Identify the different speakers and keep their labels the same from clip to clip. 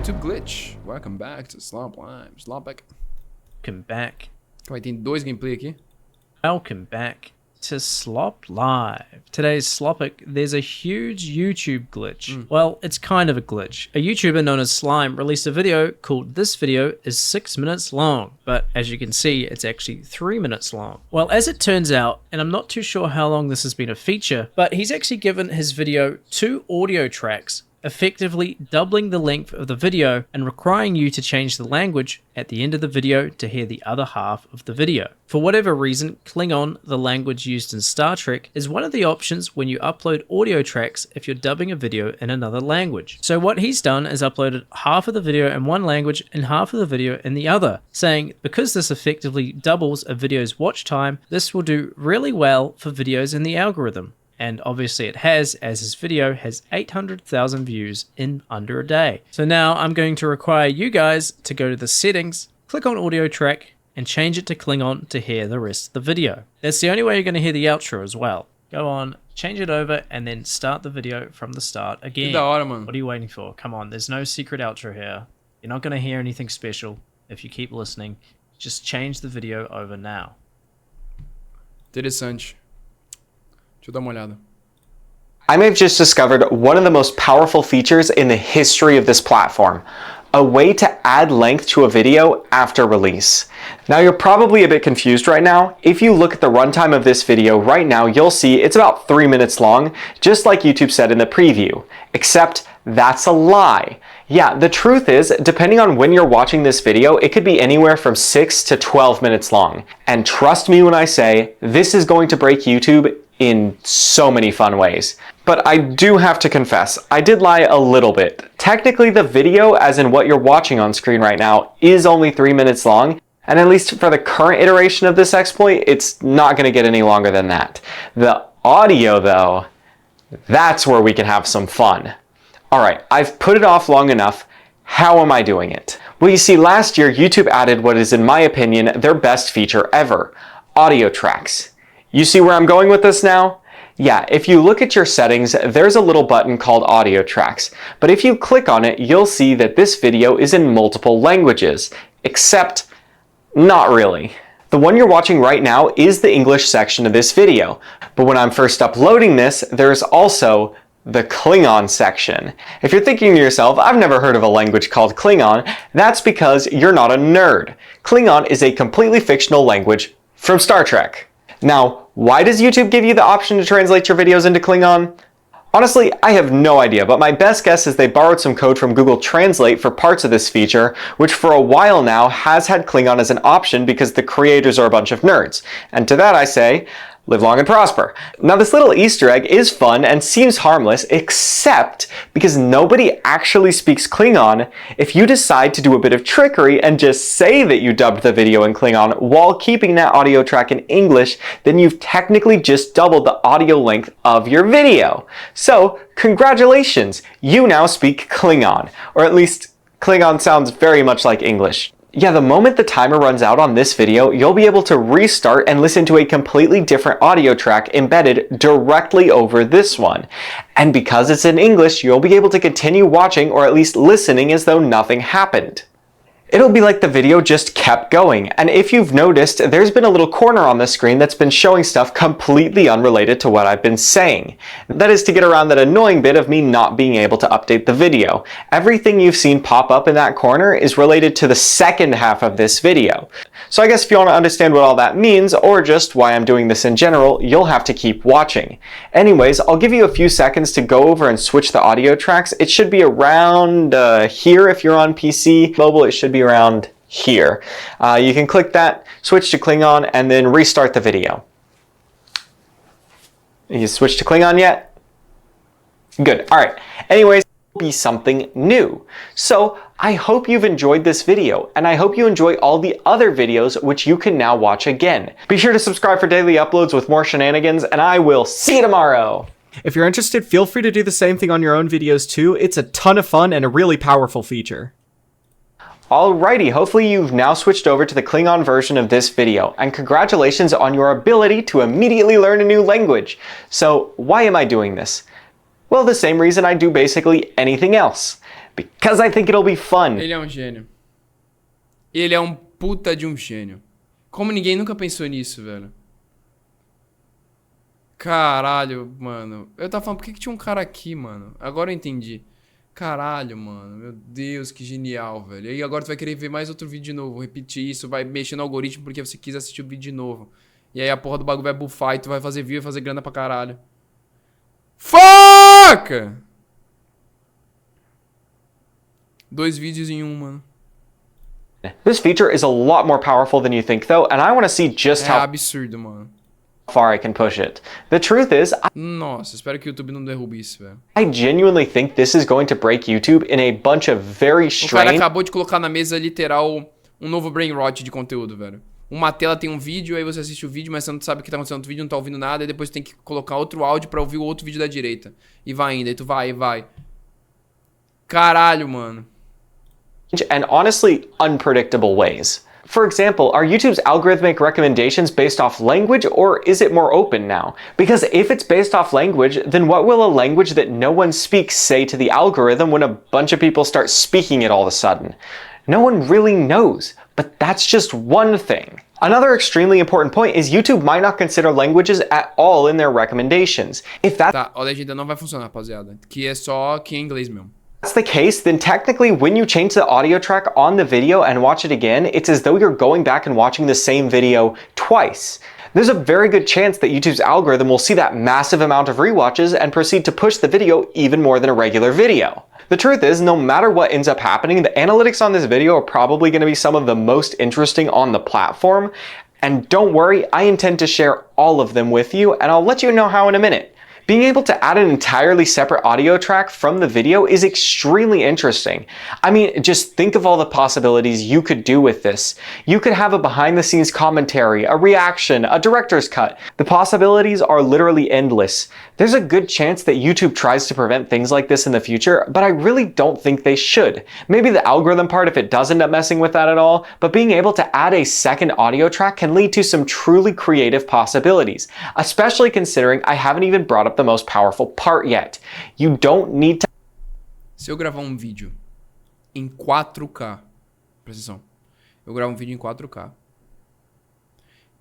Speaker 1: YouTube glitch. Welcome back to Slop Live. Slopback.
Speaker 2: Welcome back.
Speaker 1: Calma aí, tem dois gameplay aqui.
Speaker 2: Welcome back to Slop Live. Today's Slopic, there's a huge YouTube glitch. Well, it's kind of a glitch. A YouTuber known as Slime released a video called "This video is 6 minutes long," but as you can see, it's actually 3 minutes long. Well, as it turns out, and I'm not too sure how long this has been a feature, but he's actually given his video 2 audio tracks, effectively doubling the length of the video and requiring you to change the language at the end of the video to hear the other half of the video. For whatever reason, Klingon, the language used in Star Trek, is one of the options when you upload audio tracks if you're dubbing a video in another language. So what he's done is uploaded half of the video in one language and half of the video in the other, saying because this effectively doubles a video's watch time, this will do really well for videos in the algorithm. And obviously it has, as his video has 800,000 views in under a day. So now I'm going to require you guys to go to the settings, click on audio track, and change it to Klingon to hear the rest of the video. That's the only way you're going to hear the outro as well. Go on, change it over, and then start the video from the start again. What are you waiting for? Come on, there's no secret outro here. You're not going to hear anything special if you keep listening. Just change the video over now.
Speaker 1: Interessante. Deixa eu dar uma olhada.
Speaker 3: I may have just discovered one of the most powerful features in the history of this platform, a way to add length to a video after release. Now you're probably a bit confused right now. If you look at the runtime of this video right now, you'll see it's about 3 minutes long, just like YouTube said in the preview, except that's a lie. Yeah, the truth is, depending on when you're watching this video, it could be anywhere from 6 to 12 minutes long. And trust me when I say, this is going to break YouTube in so many fun ways. But I do have to confess, I did lie a little bit. Technically the video, as in what you're watching on screen right now, is only 3 minutes long, and at least for the current iteration of this exploit, it's not going to get any longer than that. The audio though, that's where we can have some fun. Alright, I've put it off long enough. How am I doing it? Well, you see, last year YouTube added what is, in my opinion, their best feature ever, audio tracks. You see where I'm going with this now? Yeah, if you look at your settings, there's a little button called audio tracks, but if you click on it, you'll see that this video is in multiple languages, except not really. The one you're watching right now is the English section of this video, but when I'm first uploading this, there's also the Klingon section. If you're thinking to yourself, I've never heard of a language called Klingon, that's because you're not a nerd. Klingon is a completely fictional language from Star Trek. Now, why does YouTube give you the option to translate your videos into Klingon? Honestly, I have no idea, but my best guess is they borrowed some code from Google Translate for parts of this feature, which for a while now has had Klingon as an option because the creators are a bunch of nerds. And to that I say, live long and prosper. Now this little Easter egg is fun and seems harmless, except because nobody actually speaks Klingon. If you decide to do a bit of trickery and just say that you dubbed the video in Klingon while keeping that audio track in English, then you've technically just doubled the audio length of your video. So, congratulations, you now speak Klingon, or at least Klingon sounds very much like English. Yeah, the moment the timer runs out on this video, you'll be able to restart and listen to a completely different audio track embedded directly over this one. And because it's in English, you'll be able to continue watching or at least listening as though nothing happened. It'll be like the video just kept going, and if you've noticed, there's been a little corner on the screen that's been showing stuff completely unrelated to what I've been saying. That is to get around that annoying bit of me not being able to update the video. Everything you've seen pop up in that corner is related to the second half of this video. So I guess if you want to understand what all that means, or just why I'm doing this in general, you'll have to keep watching. Anyways, I'll give you a few seconds to go over and switch the audio tracks. It should be around here if you're on PC. Mobile, it should be around here. You can click that, switch to Klingon, and then restart the video. You switched to Klingon yet? Good. Alright. Anyways, it'll be something new. So, I hope you've enjoyed this video, and I hope you enjoy all the other videos which you can now watch again. Be sure to subscribe for daily uploads with more shenanigans, and I will see you tomorrow!
Speaker 4: If you're interested, feel free to do the same thing on your own videos too. It's a ton of fun and a really powerful feature.
Speaker 3: Alrighty, hopefully you've now switched over to the Klingon version of this video, and congratulations on your ability to immediately learn a new language. So, why am I doing this? Well, the same reason I do basically anything else. because I think it'll be fun.
Speaker 1: Ele é um gênio. Ele é um puta de um gênio. Como ninguém nunca pensou nisso, velho. Caralho, mano. Eu tava falando, por que tinha um cara aqui, mano? Agora eu entendi. Caralho, mano. Meu Deus, que genial, velho. E aí agora tu vai querer ver mais outro vídeo de novo. Repetir isso, vai mexer no algoritmo porque você quis assistir o vídeo de novo. E aí a porra do bagulho vai buffar e tu vai fazer view e fazer grana pra caralho. Fuck! 2 vídeos em um, mano.
Speaker 3: This feature is a lot more powerful than you think though, and I want to see just
Speaker 1: É
Speaker 3: how
Speaker 1: absurdo, mano.
Speaker 3: far I can push it. The truth is,
Speaker 1: Nossa, espero que o YouTube não derrube isso, velho.
Speaker 3: I genuinely think this is going to break YouTube in a bunch of very
Speaker 1: O cara
Speaker 3: strange
Speaker 1: acabou de colocar na mesa literal um novo brain rot de conteúdo, velho. Uma tela tem um vídeo, aí você assiste o vídeo, mas você não sabe o que tá acontecendo no vídeo, não tá ouvindo nada, e depois tem que colocar outro áudio pra ouvir o outro vídeo da direita. E vai indo, aí tu vai, e vai. Caralho, mano.
Speaker 3: and honestly unpredictable ways. For example, are YouTube's algorithmic recommendations based off language, or is it more open now? Because if it's based off language, then what will a language that no one speaks say to the algorithm when a bunch of people start speaking it all of a sudden? No one really knows, but that's just one thing. Another extremely important point is YouTube might not consider languages at all in their recommendations. If that's
Speaker 1: Tá, a legenda não vai funcionar, rapaziada. Que é só que é inglês mesmo.
Speaker 3: the case, then technically when you change the audio track on the video and watch it again, it's as though you're going back and watching the same video twice. There's a very good chance that YouTube's algorithm will see that massive amount of rewatches and proceed to push the video even more than a regular video. The truth is, no matter what ends up happening, the analytics on this video are probably going to be some of the most interesting on the platform. And don't worry, I intend to share all of them with you, and I'll let you know how in a minute. Being able to add an entirely separate audio track from the video is extremely interesting. I mean, just think of all the possibilities you could do with this. You could have a behind-the-scenes commentary, a reaction, a director's cut. The possibilities are literally endless. There's a good chance that YouTube tries to prevent things like this in the future, but I really don't think they should. Maybe the algorithm part if it does end up messing with that at all, but being able to add a second audio track can lead to some truly creative possibilities, especially considering I haven't even brought up the most powerful part yet. You don't need to.
Speaker 1: Se eu gravar um vídeo em 4K, presta atenção, eu gravo um vídeo em 4K,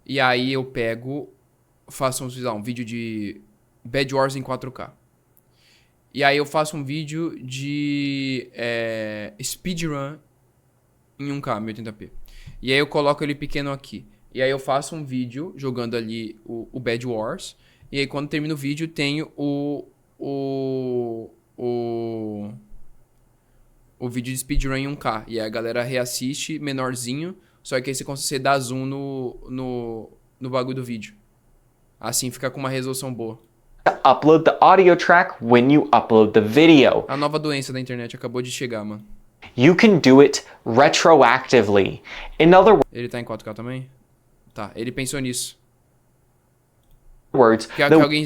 Speaker 1: e aí eu pego, faço um vídeo de Bad Wars em 4K, e aí eu faço um vídeo de speedrun em 1K, 1080p, e aí eu coloco ele pequeno aqui, e aí eu faço um vídeo jogando ali o Bad Wars, e aí quando termina o vídeo tem o vídeo de speedrun em 1K. E aí a galera reassiste menorzinho, só que aí você dá zoom no bagulho do vídeo. Assim fica com uma resolução boa.
Speaker 3: Upload the audio track when you upload the video.
Speaker 1: A nova doença da internet acabou de chegar, mano.
Speaker 3: You can do it retroactively. In other
Speaker 1: Ele tá em 4K também? Tá, ele pensou nisso.
Speaker 3: words,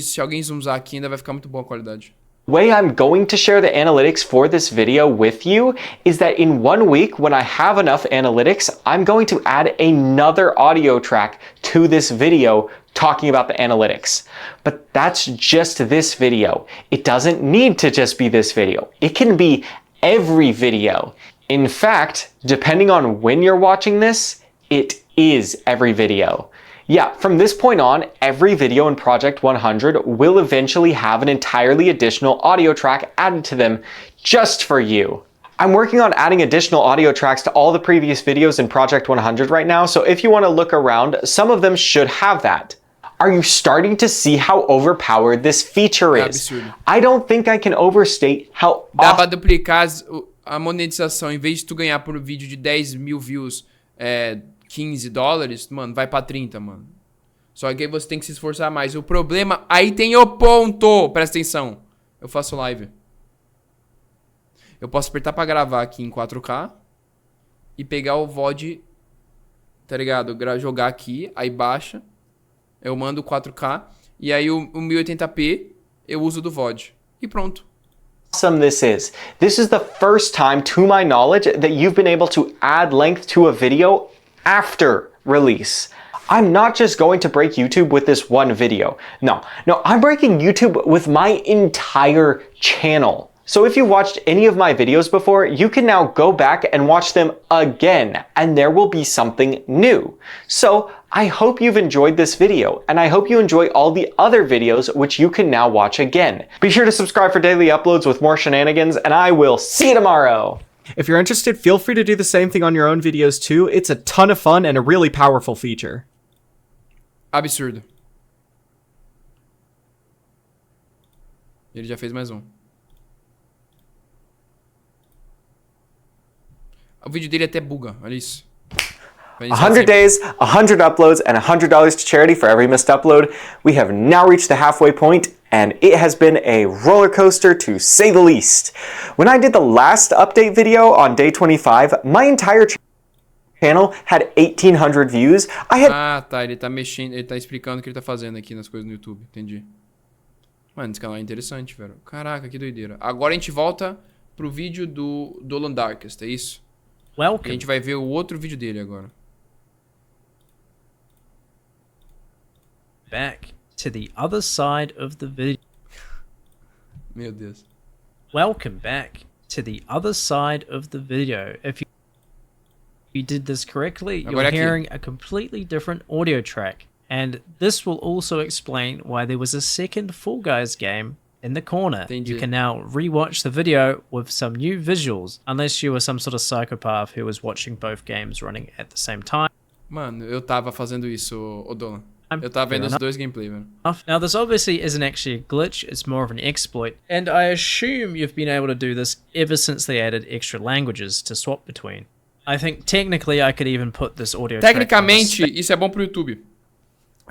Speaker 1: Se alguém zoomar aqui ainda vai ficar muito boa a qualidade.
Speaker 3: way I'm going to share the analytics for this video with you is that in 1 week, when I have enough analytics, I'm going to add another audio track to this video talking about the analytics. But that's just this video. It doesn't need to just be this video. It can be every video. In fact, depending on when you're watching this, it is every video. Yeah, from this point on, every video in Project 100 will eventually have an entirely additional audio track added to them just for you. I'm working on adding additional audio tracks to all the previous videos in Project 100 right now, so if you want to look around, some of them should have that. Are you starting to see how overpowered this feature is?
Speaker 1: absurdo.
Speaker 3: I don't think I can overstate how
Speaker 1: Dá pra duplicar a monetização. Em vez de tu ganhar por um vídeo de 10 mil views, $15, mano, vai pra 30, mano. Só que aí você tem que se esforçar mais. O problema, aí tem o ponto. Presta atenção. Eu faço live. Eu posso apertar pra gravar aqui em 4K e pegar o VOD, tá ligado? Jogar aqui, aí baixa. Eu mando 4K e aí o 1080p eu uso do VOD. E pronto.
Speaker 3: awesome this is. This is the first time, to my knowledge, that you've been able to add length to a video after release. I'm not just going to break YouTube with this one video. No, I'm breaking YouTube with my entire channel. So if you watched any of my videos before, you can now go back and watch them again, and there will be something new. So I hope you've enjoyed this video, and I hope you enjoy all the other videos which you can now watch again. Be sure to subscribe for daily uploads with more shenanigans, and I will see you tomorrow!
Speaker 4: If you're interested, feel free to do the same thing on your own videos too. It's a ton of fun and a really powerful feature.
Speaker 1: Absurdo. Ele já fez mais um. O vídeo dele até buga, olha isso.
Speaker 3: 100 days, 100 uploads, and $100 to charity for every missed upload. We have now reached the halfway point, and it has been a roller coaster to say the least. When I did the last update video on day 25, my entire channel had 1,800 views. I had...
Speaker 1: Ah, tá, ele tá mexendo, ele tá explicando o que ele tá fazendo aqui nas coisas no YouTube, entendi. Mano, esse canal é interessante, velho. Caraca, que doideira. Agora a gente volta pro vídeo do Dolan Darkest, é isso?
Speaker 2: Welcome.
Speaker 1: A gente vai ver o outro vídeo dele agora.
Speaker 2: Back to the other side of the video.
Speaker 1: Meu Deus.
Speaker 2: Welcome back to the other side of the video. If you did this correctly, you're hearing a completely different audio track. And this will also explain why there was a second Fall Guys game in the corner.
Speaker 1: Entendi.
Speaker 2: You can now rewatch the video with some new visuals, unless you were some sort of psychopath who was watching both games running at the same time.
Speaker 1: Mano, eu tava fazendo isso, ô Dolan. Eu tava vendo os dois gameplay, velho.
Speaker 2: Now, this obviously isn't actually a glitch, it's more of an exploit, and I assume you've been able to do this ever since they added extra languages to swap between. I think technically I could even put this audio track
Speaker 1: Tecnicamente, isso é bom pro YouTube.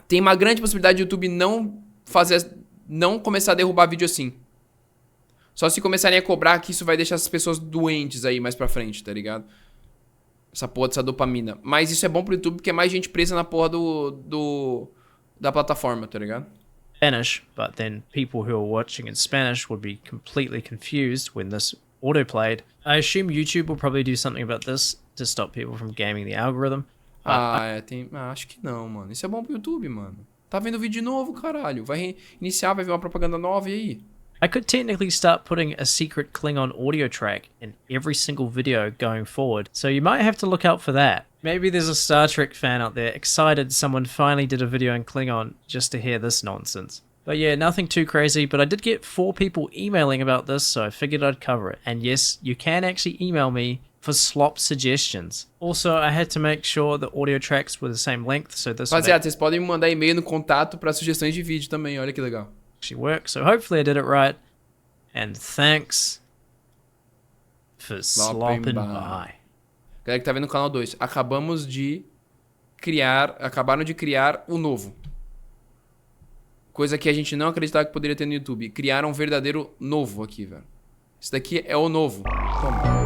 Speaker 1: Tem uma grande possibilidade de YouTube não começar a derrubar vídeo assim. Só se começarem a cobrar que isso vai deixar as pessoas doentes aí mais pra frente, tá ligado? Essa porra dessa dopamina. Mas isso é bom pro YouTube porque é mais gente presa na porra da plataforma, tá ligado?
Speaker 2: Spanish, but then people who are watching in Spanish would be completely confused when this autoplayed. I assume YouTube will probably do something about this to stop people from gaming the algorithm.
Speaker 1: Acho que não, mano. Isso é bom pro YouTube, mano. Tá vendo vídeo novo, caralho. Vai iniciar, vai ver uma propaganda nova e aí?
Speaker 2: I could technically start putting a secret Klingon audio track in every single video going forward, so you might have to look out for that. Maybe there's a Star Trek fan out there excited someone finally did a video in Klingon just to hear this nonsense. But yeah, nothing too crazy, but I did get 4 people emailing about this, so I figured I'd cover it. And yes, you can actually email me for slop suggestions. Also, I had to make sure the audio tracks were the same length, so this
Speaker 1: Rapaziada, vocês podem me mandar e-mail no contato para sugestões de vídeo também, olha que legal.
Speaker 2: actually work. So hopefully I did it right. And thanks for slopping by.
Speaker 1: Galera que tá vendo o canal 2, acabaram de criar o novo. Coisa que a gente não acreditava que poderia ter no YouTube. Criaram um verdadeiro novo aqui, velho. Isso daqui é o novo. Toma.